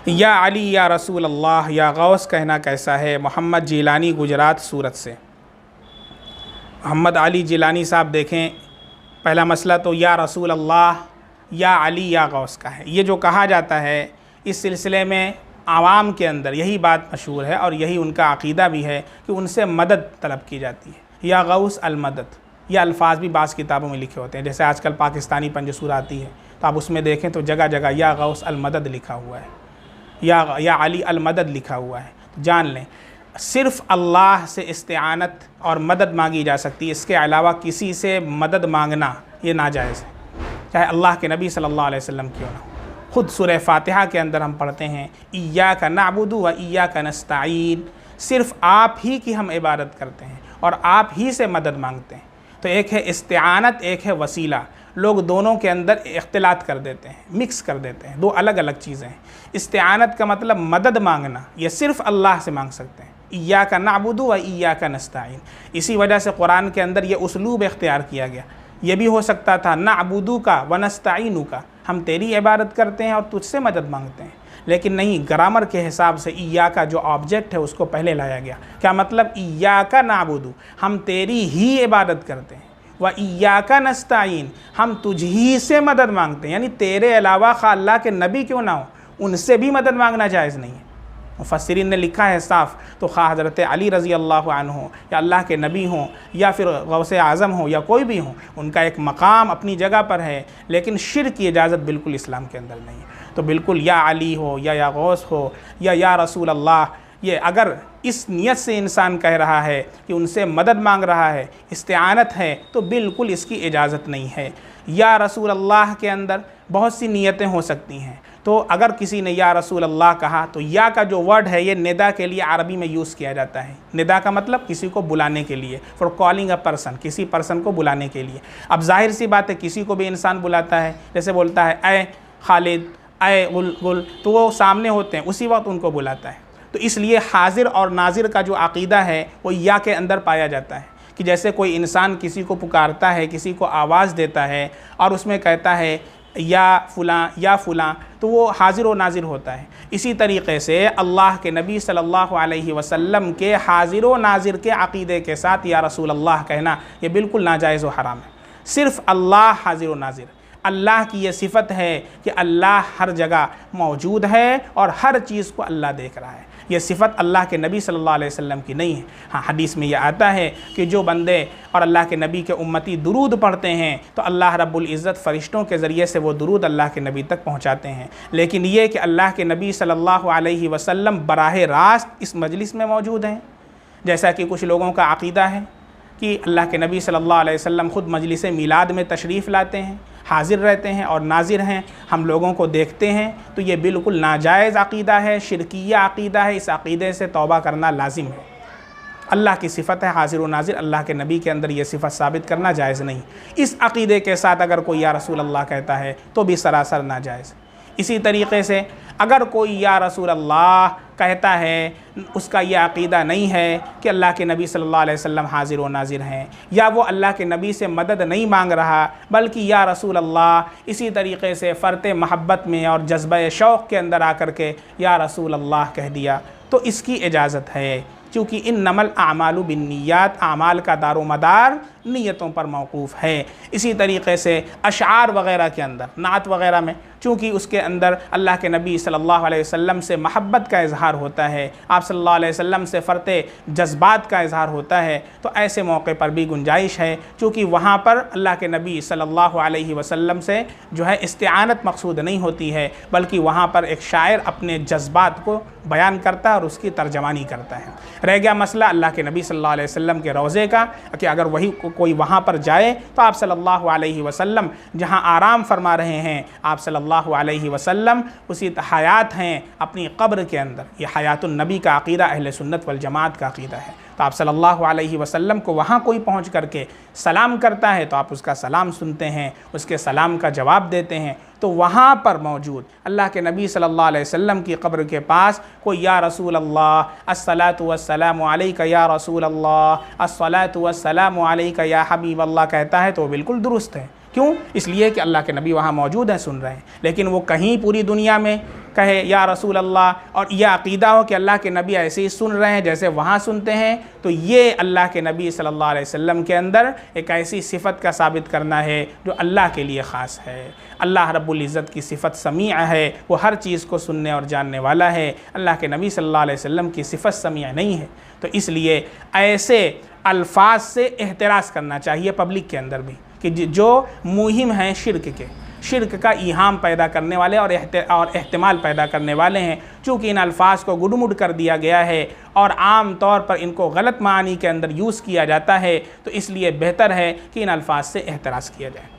या अली या रसूल अल्लाह या गौस कहना कैसा है। मोहम्मद जिलानी, गुजरात सूरत से। मोहम्मद अली जिलानी साहब देखें, पहला मसला तो या रसूल अल्लाह या अली या गौस का है। ये जो कहा जाता है इस सिलसिले में आवाम के अंदर यही बात मशहूर है और यही उनका अक़ीदा भी है कि उनसे मदद तलब की जाती है। या गौस अल मदद, यह अल्फाज भी बाज़ किताबों में लिखे होते हैं। जैसे आजकल पाकिस्तानी पंजसूर आती है तो आप उसमें देखें तो जगह जगह या गौस अल मदद लिखा हुआ है, या अली अल मदद लिखा हुआ है। तो जान लें, सिर्फ़ अल्लाह से इस्तिआनत और मदद मांगी जा सकती है, इसके अलावा किसी से मदद मांगना ये नाजायज़ है, चाहे अल्लाह के नबी सल्लल्लाहु अलैहि वसल्लम क्यों ना हो। ख़ुद सूरह फ़ातिहा के अंदर हम पढ़ते हैं इय्याका नअबुदु व इय्याका नस्तईन, सिर्फ़ आप ही की हम इबादत करते हैं और आप ही से मदद मांगते हैं। तो एक है इस्तिआनत, एक है वसीला। लोग दोनों के अंदर इख्तिलात कर देते हैं, मिक्स कर देते हैं, दो अलग अलग चीज़ें हैं। इस्तिआनत का मतलब मदद मांगना, ये सिर्फ़ अल्लाह से मांग सकते हैं। इय्याका नअबुदु व इय्याका नस्तईन, इसी वजह से कुरान के अंदर ये उसलूब इख्तियार किया गया। ये भी हो सकता था नअबुदु का व नस्तईनु का, हम तेरी इबादत करते हैं और तुझसे मदद मांगते हैं, लेकिन नहीं, ग्रामर के हिसाब से इय्याका जो ऑब्जेक्ट है उसको पहले लाया गया। क्या मतलब, इय्याका नअबुदु, हम तेरी ही इबादत करते हैं, व इय्याका नस्तईन, हम तुझ ही से मदद मांगते हैं। यानी तेरे अलावा खा अल्लाह के नबी क्यों ना हो, उनसे भी मदद मांगना जायज़ नहीं है। मुफस्सिरीन ने लिखा है साफ़, तो खा हज़रत अली रज़ी अल्लाह अन्हु हो या अल्लाह के नबी हों या फिर गौसे आज़म हो या कोई भी हो, उनका एक मकाम अपनी जगह पर है, लेकिन शिर्क की इजाज़त बिल्कुल इस्लाम के अंदर नहीं है। तो बिल्कुल या अली हो या गौस हो या रसूल अल्लाह, ये अगर इस नियत से इंसान कह रहा है कि उनसे मदद मांग रहा है, इस्तिआनत है, तो बिल्कुल इसकी इजाज़त नहीं है। या रसूल अल्लाह के अंदर बहुत सी नियतें हो सकती हैं। तो अगर किसी ने या रसूल अल्लाह कहा तो या का जो वर्ड है ये निदा के लिए अरबी में यूज़ किया जाता है। निदा का मतलब किसी को बुलाने के लिए, फॉर कॉलिंग अ पर्सन, किसी पर्सन को बुलाने के लिए। अब जाहिर सी बात है किसी को भी इंसान बुलाता है, जैसे बोलता है ए खालिद, ए गुल, तो वो सामने होते हैं, उसी वक्त उनको बुलाता है। तो इसलिए हाजिर और नाजिर का जो अक़ीदा है वो या के अंदर पाया जाता है कि जैसे कोई इंसान किसी को पुकारता है, किसी को आवाज़ देता है और उसमें कहता है या फ़ुलां, तो वो हाजिर व नाजिर होता है। इसी तरीक़े से अल्लाह के नबी सल्लल्लाहु अलैहि वसल्लम के हाजिर व नाजिर के अक़ीदे के साथ या रसूल अल्लाह कहना ये बिल्कुल नाजायज़ व हराम है। सिर्फ़ अल्लाह हाजिर व नाजिर, अल्लाह की ये सिफ़त है कि अल्लाह हर जगह मौजूद है और हर चीज़ को अल्लाह देख रहा है। ये सिफ़त अल्लाह के नबी सल्लल्लाहु अलैहि वसल्लम की नहीं है। हाँ, हदीस में यह आता है कि जो बंदे और अल्लाह के नबी के उम्मती दुरूद पढ़ते हैं तो अल्लाह रब्बुल इज़्ज़त फ़रिश्तों के ज़रिए से वो दुरूद अल्लाह के नबी तक पहुँचाते हैं। लेकिन ये कि अल्लाह के नबी सल्लल्लाहु अलैहि वसल्लम बराह रास्त इस मजलिस में मौजूद हैं, जैसा कि कुछ लोगों का अक़ीदा है कि अल्लाह के नबी सल्लल्लाहु अलैहि वसल्लम ख़ुद मजलिस मीलाद में तशरीफ़ लाते हैं, हाजिर रहते हैं और नाजिर हैं, हम लोगों को देखते हैं। तो ये बिल्कुल नाजायज़ अक़ीदा है, शिरकिया अक़ीदा है। इस अक़ीदे से तौबा करना लाजिम है। अल्लाह की सिफ़त है हाजिर व नाजिर, अल्लाह के नबी के अंदर ये सिफ़त साबित करना जायज़ नहीं। इस अक़ीदे के साथ अगर कोई या रसूल अल्लाह कहता है तो भी सरासर नाजायज़। इसी तरीक़े से अगर कोई या रसूल अल्लाह कहता है, उसका यह अक़ीदा नहीं है कि अल्लाह के नबी सल्लल्लाहु अलैहि वसल्लम हाजिर व नाजिर हैं, या वो अल्लाह के नबी से मदद नहीं मांग रहा बल्कि या रसूल अल्लाह इसी तरीक़े से फ़र्त महब्बत में और जज्बे शौक़ के अंदर आकर के या रसूल अल्लाह कह दिया, तो इसकी इजाज़त है। क्योंकि इन्नमल आमालु बिन्नियात, आमाल का दारो मदार नीयतों पर मौकूफ़ है। इसी तरीक़े से अशार वग़ैरह के अंदर, नात वग़ैरह में, चूँकि उसके अंदर अल्लाह के नबी सल्लल्लाहु अलैहि वसल्लम से महब्बत का इज़हार होता है, आप सल्लल्लाहु अलैहि वसल्लम से फ़र्ते जज्बात का इज़हार होता है, तो ऐसे मौके पर भी गुंजाइश है। चूँकि वहाँ पर अल्लाह के नबी सल्लल्लाहु अलैहि वसल्लम से जो है इस्तिआनत मकसूद नहीं होती है, बल्कि वहाँ पर एक शायर अपने जज्बात को बयान करता है और उसकी तर्जमानी करता है। रह गया मसला अल्लाह के नबी सल्लल्लाहु अलैहि वसल्लम के रोज़े का कि अगर वही कोई वहाँ पर जाए तो आप सल्लल्लाहु अलैहि वसल्लम जहाँ आराम फरमा रहे हैं, आप सल्लल्लाहु अलैहि वसल्लम उसी हयात हैं अपनी कब्र के अंदर। ये हयातुन नबी का अक़ीदा अहले सुन्नत वल जमात का अक़ीदा है। तो आप सल्लल्लाहु अलैहि वसल्लम को वहाँ कोई पहुँच करके सलाम करता है तो आप उसका सलाम सुनते हैं, उसके सलाम का जवाब देते हैं। तो वहाँ पर मौजूद अल्लाह के नबी सल्लल्लाहु अलैहि वसल्लम की कब्र के पास कोई या रसूल अल्लाह अस्सलातु वस्सलामु अलैका या रसूल अल्लाह अस्सलातु वस्सलामु अलैका या हबीब अल्लाह कहता है तो वो बिल्कुल दुरुस्त है। क्यों? इसलिए कि अल्लाह के नबी वहाँ मौजूद हैं, सुन रहे हैं। लेकिन वो कहीं पूरी दुनिया में कहे या रसूल अल्लाह, और यह अक़ीदा हो कि अल्लाह के नबी ऐसे ही सुन रहे हैं जैसे वहाँ सुनते हैं, तो ये अल्लाह के नबी सल्लल्लाहु अलैहि वसल्लम के अंदर एक ऐसी सिफ़त का साबित करना है जो अल्लाह के लिए ख़ास है। अल्लाह रब्बुल इज़्ज़त की सिफ़त समीअ है, वो हर चीज़ को सुनने और जानने वाला है। अल्लाह के नबी सल्लल्लाहु अलैहि वसल्लम की सिफ़त समीअ नहीं है। तो इसलिए ऐसे अल्फाज से एहतराज़ करना चाहिए पब्लिक के अंदर भी कि जो मुहिम हैं शिर्क का ईहाम पैदा करने वाले और एहतिमाल पैदा करने वाले हैं। चूँकि इन अल्फाज को गुडमुड कर दिया गया है और आम तौर पर इनको गलत मानी के अंदर यूज़ किया जाता है, तो इसलिए बेहतर है कि इन अल्फाज से एहतराज़ किया जाए।